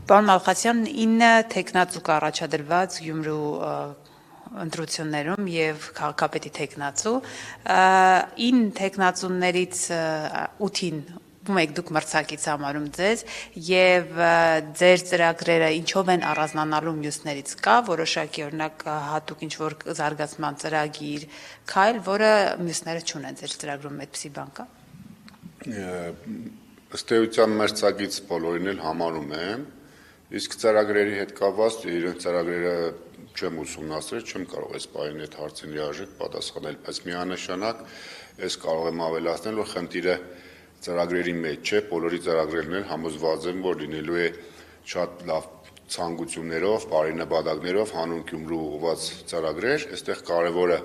Պարոն Մալխասյան, 9 թեկնածու կառաջադրված Գյումրու ընտրություններում եւ քաղաքապետի թեկնածու 9 թեկնածուներից 8-ին եք դուք մրցակից համարում ձեզ եւ ձեր ծրագրերը ինչով են առանձնանալու մյուսներից կա որոշակի օրինակ հատուկ ինչ որ զարգացման ծրագիր քայլ որը մյուսները չունեն ձեր ծրագրում այդպիսի բան կա ըստ էության մրցակից բոլորին էլ համարում եմ իսկ ծրագրերի հետ կապված իրենց ծրագրերը չեմ ուսումնասիրել, չեմ կարող այս բանի այդ հարցին լիարժեք պատասխանել, բայց միանշանակ ես կարող եմ ավելացնել, որ խնդիրը ծրագրերի մեջ չէ, բոլորի ծրագրերն էլ համոզված եմ, որ լինելու է շատ լավ ցանկություններով, բարի նպատակներով հանուն Գյումրու ուղղված ծրագրեր, այստեղ կարևորը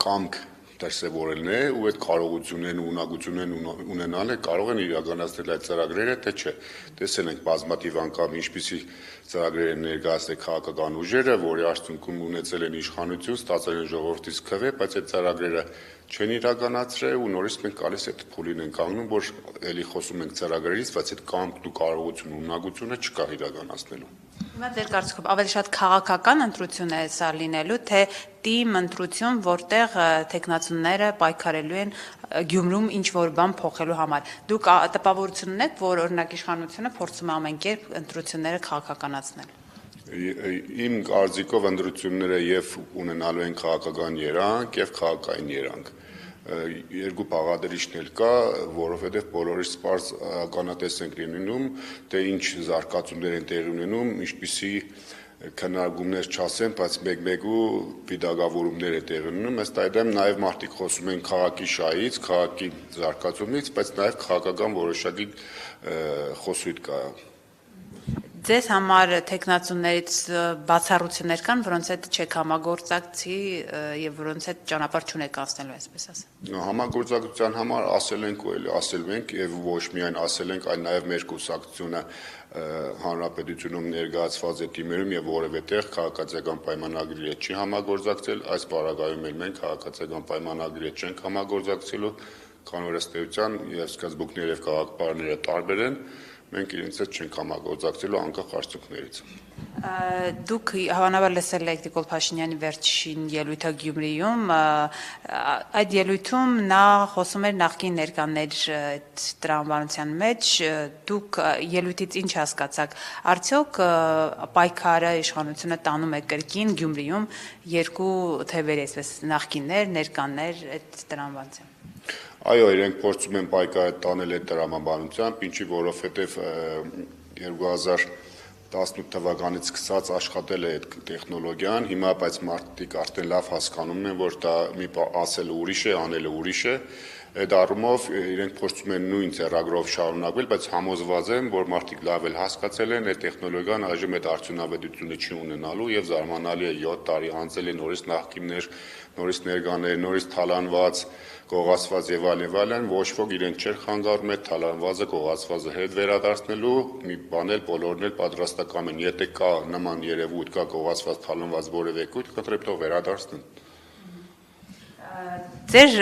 կամք դրսևորելն է ու այդ կարողություններն ու ունակություններն ունենալը կարող են իրականացնել այդ ծրագրերը, թե չէ։ Տեսել ենք բազմաթիվ անգամ ինչպիսի ծրագրեր են ներկայացրել քաղաքական ուժերը, որի արդյունքում ունեցել են իշխանություն, ստացել են ժողովրդից քվե, բայց այդ ծրագրերը չեն իրականացրել ու նորից մենք գալիս այդ փուլին ենք կանգնում, որ էլի խոսում ենք ծրագրերից, բայց այդ կամքն ու կարողությունը, ունակությունը չկա իրականացնելու։ Հիմա ձեր կարծիքով ավելի շատ քաղաքական ընտրություն է սա լինելու, թե թիմ ընտրություն, որտեղ թեկնածուները պայքարելու են Գյումրում ինչ որ բան փոխելու համար։ Դուք տպավորություն ունեք, որ օրինակ իշխանությունը փորձում է ամեն կերպ ընտրությունները քաղաքականացնել։ Իմ կարծիքով ընտրությունները եւ ունենալու են քաղաքական երանգ եւ քաղաքային երանգ։ Երկու բաղադրիչն էլ կա, որովհետև բոլորից պարզ ականատես ենք լինում, թե ինչ զարգացումներ են տեղի ունենում, ինչպիսի քննարկումներ չասեմ, բայց մեկ-մեկու վիդագավորումներ է տեղի ունենում, ըստ այդմ նաև մարդիկ խոսում են քաղաքի շահից, քաղաքի զարգացումից, բայց նաև քաղաքական որոշակի խոսույթ կա։ Ձեզ համար թեկնածուներից բացառություններ կան, որոնց հետ չեք համագործակցի եւ որոնց հետ ճանապարհ չունեք անցնելու, այսպես ասեմ։ Համագործակցության համար ասել ենք ու էլ ասել ենք եւ ոչ միայն ասել ենք, այլ նաեւ մեր կուսակցությունը հանրապետությունում ներկայացված է թիմերում եւ որևէ տեղ քաղաքացիական պայմանագրի հետ չի համագործակցել, այս բaragայում էլ մենք քաղաքացիական պայմանագրի հետ չենք համագործակցելու, քանի որ ըստ էության եւ սկզբունքները եւ քաղաքապարները տարբեր են, մենք իրենց հետ չենք համագործակցելու անկախ արդյունքներից։ Դուք հավանաբար լսել եք Նիկոլ Փաշինյանի վերջին ելույթը Գյումրիում, այդ ելույթում նա խոսում էր նախկին ներկաներ այդ տրամաբանության մեջ, դուք ելույթից ինչ հասկացաք, արդյոք պայքարը իշխանությունը տանում է կրկին Գյումրիում երկու թևերի, այսպես նախկիններ, ներկաներ այդ տրամաբանության։ Այո, իրենք փորձում են պայքարը տանել այդ տրամաբանությամբ, ինչի որովհետև 2018 թվականից սկսած աշխատել է այդ տեխնոլոգիան, հիմա բայց մարդիկ արդեն լավ հասկանում են, որ դա մի բան ասելը ուրիշ է, անելը ուրիշ է, այդ առումով իրենք փորձում են նույն ձեռագրով շարունակվել, բայց համոզված եմ, որ մարդիկ լավ էլ հասկացել են, այդ տեխնոլոգիան այժմ այդ արդյունավետությունը չի ունենալու եւ զարմանալի է 7 տարի անցել է նորից նախկիններ, նորից ներկաներ, նորից թալանված, գողացված եւ այլն, ոչ ոք իրեն չէր խանգարում այդ թալանվածը, գողացվածը հետ վերադարձնելու, մի բան էլ բոլորն էլ պատրաստական են, եթե կա նման երևույթ, կա գողացված, թալանված որևէ կույտ, կտրեփ թող վերադարձնեն։ Ձեր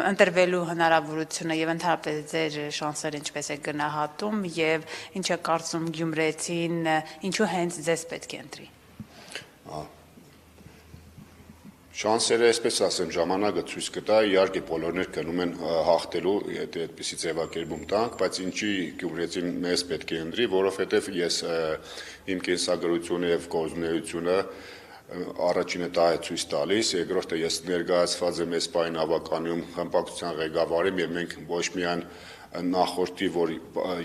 ընտրվելու հնարավորությունը եւ ընդհանրապես ձեր շանսերը ինչպես է գնահատում եւ ինչ է կարծում գյումրեցին, ինչու հենց ձեզ պետք է ընտրի։ Շանսերը, այսպես ասեմ, ժամանակը ցույց կտա, իհարկե բոլորն էլ գնում են հաղթելու, եթե այդպիսի ձևակերպում տանք, բայց ինչի գյումրեցին մեզ պետք է ընտրի, որովհետեւ ես իմ կենսագրությունը եւ գործունեությունը առաջինը դա է ցույց տալիս, երկրորդը ես ներկայացված եմ այս պայն ավականյում խմբակցության ղեկավար եմ եւ մենք ոչ միայն նախորդի, որ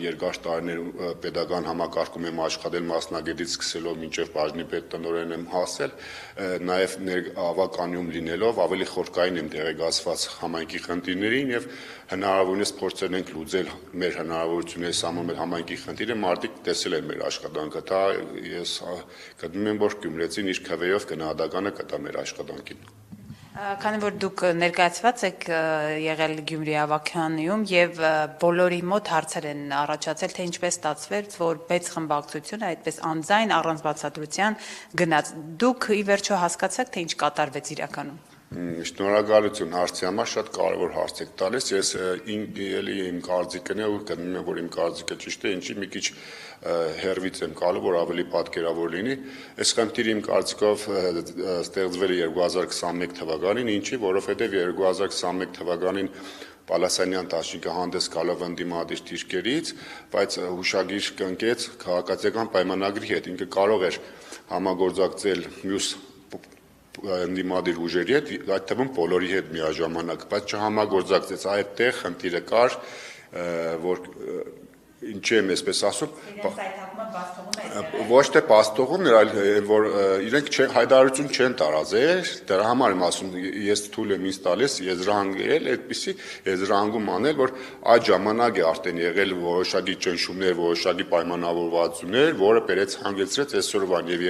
երկար տարիներ pedagogan համակարգում եմ աշխատել մասնագետից սկսելով մինչև բաժնի պետ տնօրեն եմ հասել, նաև ավականյում լինելով ավելի խորքային եմ տեղեկացված համայնքի խնդիրներին եւ հնարավորինս փորձել ենք լուծել մեր հնարավորությունների սահմանել համայնքի խնդիրը, մարդիկ տեսել են մեր աշխատանքը, դա ես գտնում եմ, որ գյումրեցին իր քվեով գնահատականը կտա մեր աշխատանքին։ Քանի որ դուք ներկայացված եք եղել Գյումրի ավականիում եւ բոլորի մոտ հարցեր են առաջացել, թե ինչպես ստացվեց, որ մեծ խմբակցությունը այդպես անձայն առանց բացատրության գնաց։ Դուք ի վերջո հասկացաք, թե ինչ կատարվեց իրականում։ Շնորհակալություն հարցի համար, շատ կարևոր հարց եք տալիս։ Ես իմ կարծիքն է ու գտնում եմ, որ իմ կարծիքը ճիշտ է, ինչի մի քիչ հերվից եմ գալու, որ ավելի պատկերավոր լինի։ Այս խնդիրը իմ կարծիքով ստեղծվել է 2021 թվականին, ինչի, որովհետև 2021 թվականին Պալասանյան դաշինքը հանդես գալով ընդդիմադիր դիրքերից, բայց հուշագիր կնքեց քաղաքացիական պայմանագրի հետ, ինքը կարող էր համագործակցել մյուս ընդդիմադիր ուժերի հետ, այդ թվում բոլորի հետ միաժամանակ, բայց չհամագործակցեց, այդտեղ խնդիրը կար, որ ինչի եմ այսպես ասում, ոչ թե բաստողում, այլ որ իրենք հայտարարություն չեն տարածել, դրա համար եմ ասում, ես թույլ եմ ինձ տալիս եզրահանգել, այդպիսի եզրահանգում անել, որ այդ ժամանակ է արդեն եղել որոշակի ճնշումներ, որոշակի պայմանավորվածություններ, որը բերեց հանգեցրեց այսօրվան եւ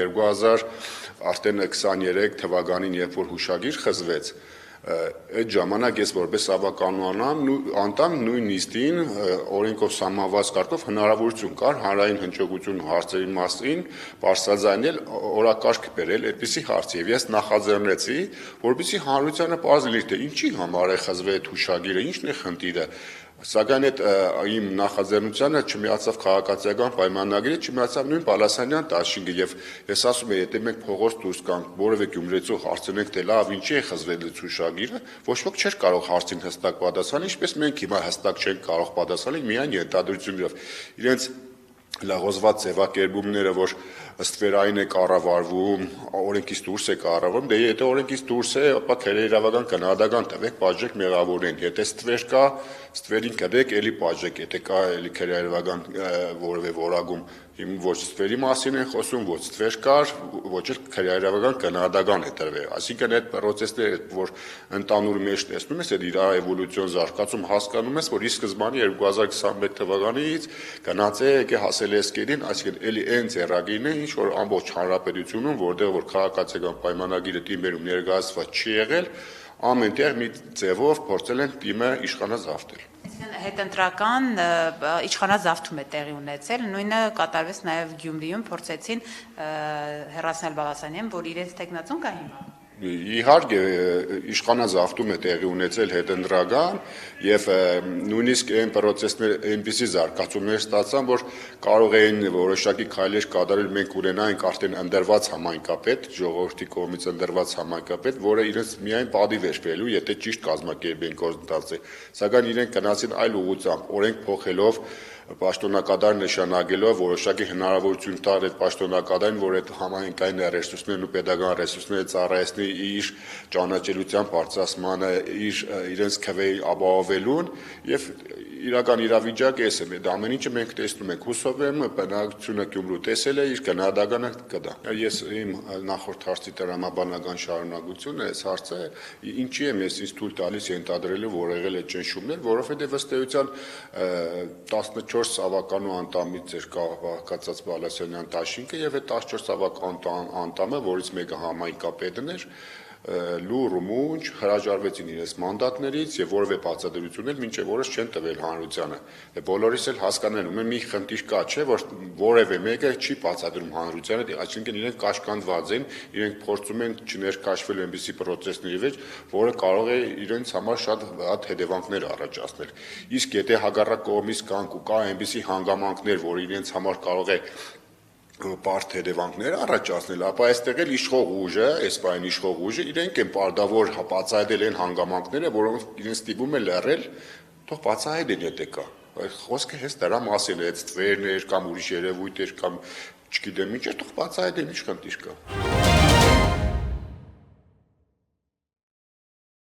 2023 թվականին, երբ որ հուշագիր խզվեց, այդ ժամանակ ես որպես ավականու անդամ նույն նիստին օրենքով սահմանված կարգով հնարավորություն կար հանրային հնչողություն հարցերի մասին բարձրաձայնել օրակարգ բերել այդպիսի հարցի եւ ես նախաձեռնեցի որպեսզի հանրությանը պարզ լինի թե ինչի համար է խզվել այդ հուշագիրը ինչն է խնդիրը Սակայն այդ իմ նախաձեռնությանը չմիացավ քաղաքացիական պայմանագրի, չմիացավ նույն Պալասանյան դաշինքը եւ ես ասում եմ, եթե մենք փողոց դուրս գանք, որևէ գյումրեցու հարցնենք, թե լավ ինչի է խզվել այդ հուշագիրը, ոչ ոք չէր կարող հարցին հստակ պատասխանել, ինչպես մենք հիմա հստակ չենք կարող պատասխանել միայն ենթադրություններով։ Իրենց լաղոզված ձևակերպումները, որ ստվերային է կառավարվում, օրենքից դուրս է կառավարվում, դե եթե օրենքից դուրս է, ապա քերեիրավական գնահատական տվեք, բաժեք մեղավորին, եթե ստվեր կա, ստվերին կդեք, էլի բաժեք, եթե կա էլի քերեիրավական որևէ որակում, ոչ ստվերի մասին են խոսում, ոչ ստվեր կար, ոչ էլ քերեիրավական գնահատական է տրվել։ Այսինքն այդ process-ները, որ ընդանուր մեջ տեսնում ես, այդ իր էվոլյուցիոն զարգացում հասկանում ես, որ ի սկզբանե 2021 թվականից գնաց է եկե հասել է սկերին, այսինքն էլի այն ձեռագիրն է, ինչ որ ամբողջ հանրապետությունում, որտեղ որ քաղաքացիական պայմանագիրը տիմերում ներկայացված չի եղել, ամենտեղ մի ձևով փորձել են տիմը իշխանազավթել։ Հետընտրական իշխանազավթում է տեղի ունեցել, նույնը կատարվեց նաև Գյումրիում, փորձեցին հեռացնել Պալասանյանին, որ իրենց տեխնացուն կա հիմա։ Իհարկե իշխանազավթում է տեղի ունեցել հետընտրական եւ նույնիսկ այն process-ները այնպիսի զարգացումներ ստացան, որ կարող էին որոշակի քայլեր կատարել, մենք ունենայինք արդեն ընդրված համայնքապետ, ժողովրդի կողմից ընդրված համայնքապետ, որը իրենց միայն պատիվ էր բերելու, եթե ճիշտ կազմակերպեն գործընթացը, սակայն իրենք գնացին այլ ուղղությամբ, օրենք փոխելով պաշտոնակատար նշանակելով որոշակի հնարավորություն տալ այդ պաշտոնակատարին, որ այդ համայնքային ռեսուրսներն ու պետական ռեսուրսները ծառայեցնի իր ճանաչելիության բարձրացմանը, իրենց քվեի ապահովելուն եւ իրական իրավիճակը էս է, դա ամեն ինչը մենք տեսնում ենք, հուսով եմ բնակչությունը Գյումրու տեսել է, իր գնահատականը կտա։ Ես իմ նախորդ հարցի տրամաբանական շարունակությունը այս հարցը ինչի եմ ես ինձ թույլ տալիս ենթադրելու, որ եղել է ճնշումներ, որովհետեւ ըստ էության 14 ավականու անդամից էր կազմված Պալասանյան դաշինքը եւ այդ 14 ավական անդամը, որից մեկը համայնքապետն էր, լուր ու մունջ հրաժարվեցին իրենց մանդատներից եւ որևէ բացատրություն էլ մինչեւ օրս չեն տվել հանրությանը։ Բոլորիս էլ հասկանալու են մի խնդիր կա, չէ, որ որևէ մեկը չի բացատրում հանրությանը, այսինքն իրենք կաշկանդված են, իրենք փորձում են չներկայացվել այնպիսի process-ների մեջ, որը կարող է իրենց համար շատ վատ հետևանքներ առաջացնել։ Իսկ եթե հակառակ կողմից կան ու կա այնպիսի հանգամանքներ, որ իրենց համար կարող է բարդ հետևանքներ առաջացնել, ապա այստեղ էլ իշխող ուժը, այս բան իշխող ուժը իրենք են պարտավոր բացահայտել են հանգամանքները, որոնք իրենց ստիպում է լռել, թող բացահայտեն եթե կա։ Խոսքը հենց դրա մասին է, այդ ստվերներ կամ ուրիշ երևույթեր կամ չգիտեմ ինչ, թող բացահայտեն, ինչ խնդիր կա։